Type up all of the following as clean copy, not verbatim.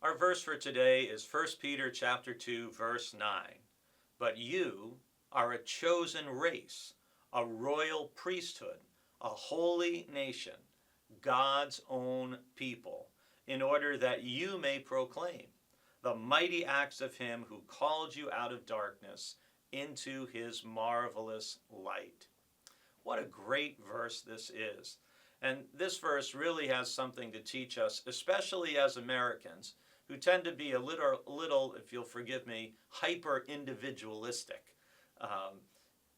Our verse for today is 1 Peter chapter 2, verse 9. But you are a chosen race, a royal priesthood, a holy nation, God's own people, in order that you may proclaim the mighty acts of him who called you out of darkness into his marvelous light. What a great verse this is. And this verse really has something to teach us, especially as Americans, who tend to be a little, if you'll forgive me, hyper-individualistic.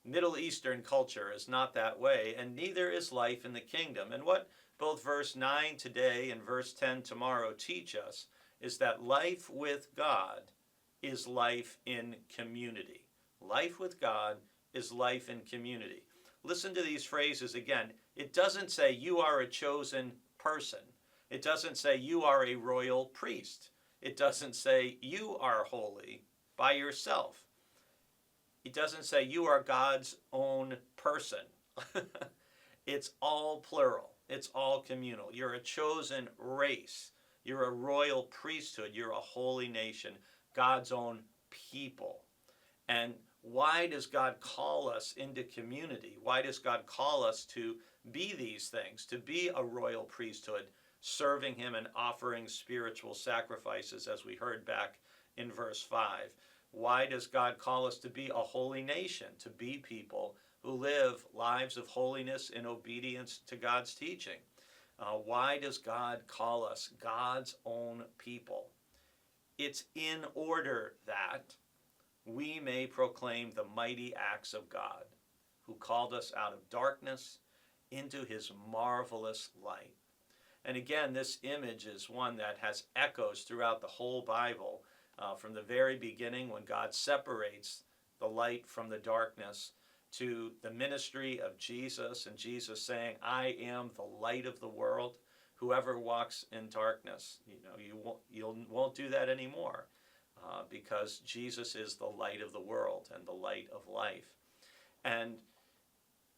Middle Eastern culture is not that way, and neither is life in the kingdom. And what both verse 9 today and verse 10 tomorrow teach us is that life with God is life in community. Life with God is life in community. Listen to these phrases again. It doesn't say you are a chosen person. It doesn't say you are a royal priest. It doesn't say you are holy by yourself. It doesn't say you are God's own person. It's all plural. It's all communal. You're a chosen race. You're a royal priesthood. You're a holy nation, God's own people. And why does God call us into community? Why does God call us to be these things, to be a royal priesthood, serving him and offering spiritual sacrifices, as we heard back in verse 5? Why does God call us to be a holy nation, to be people who live lives of holiness in obedience to God's teaching? Why does God call us God's own people? It's in order that we may proclaim the mighty acts of God, who called us out of darkness into his marvelous light. And again, this image is one that has echoes throughout the whole Bible, from the very beginning when God separates the light from the darkness, to the ministry of Jesus, and Jesus saying, I am the light of the world. Whoever walks in darkness, you won't do that anymore. Because Jesus is the light of the world and the light of life. And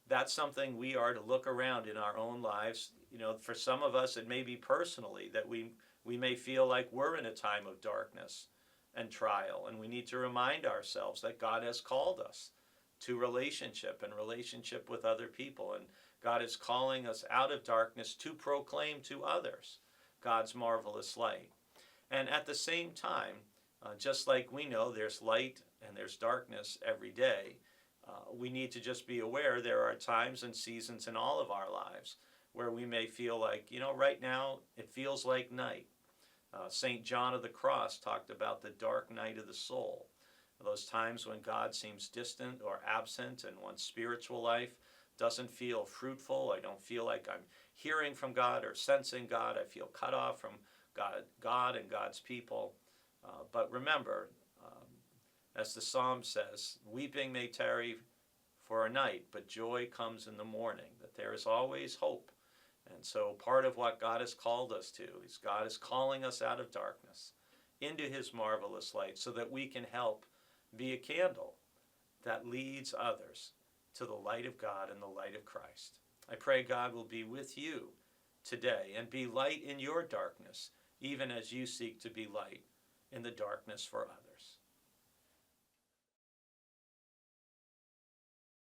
that's something we are to look around in our own lives. For some of us, it may be personally that we may feel like we're in a time of darkness and trial, and we need to remind ourselves that God has called us to relationship and relationship with other people, and God is calling us out of darkness to proclaim to others God's marvelous light. And at the same time, just like we know there's light and there's darkness every day, we need to just be aware there are times and seasons in all of our lives where we may feel like, right now it feels like night. St. John of the Cross talked about the dark night of the soul, those times when God seems distant or absent, and one's spiritual life doesn't feel fruitful. I don't feel like I'm hearing from God or sensing God. I feel cut off from God and God's people. But remember, as the psalm says, weeping may tarry for a night, but joy comes in the morning, that there is always hope. And so part of what God has called us to is God is calling us out of darkness into his marvelous light so that we can help be a candle that leads others to the light of God and the light of Christ. I pray God will be with you today and be light in your darkness, even as you seek to be light in the darkness for others.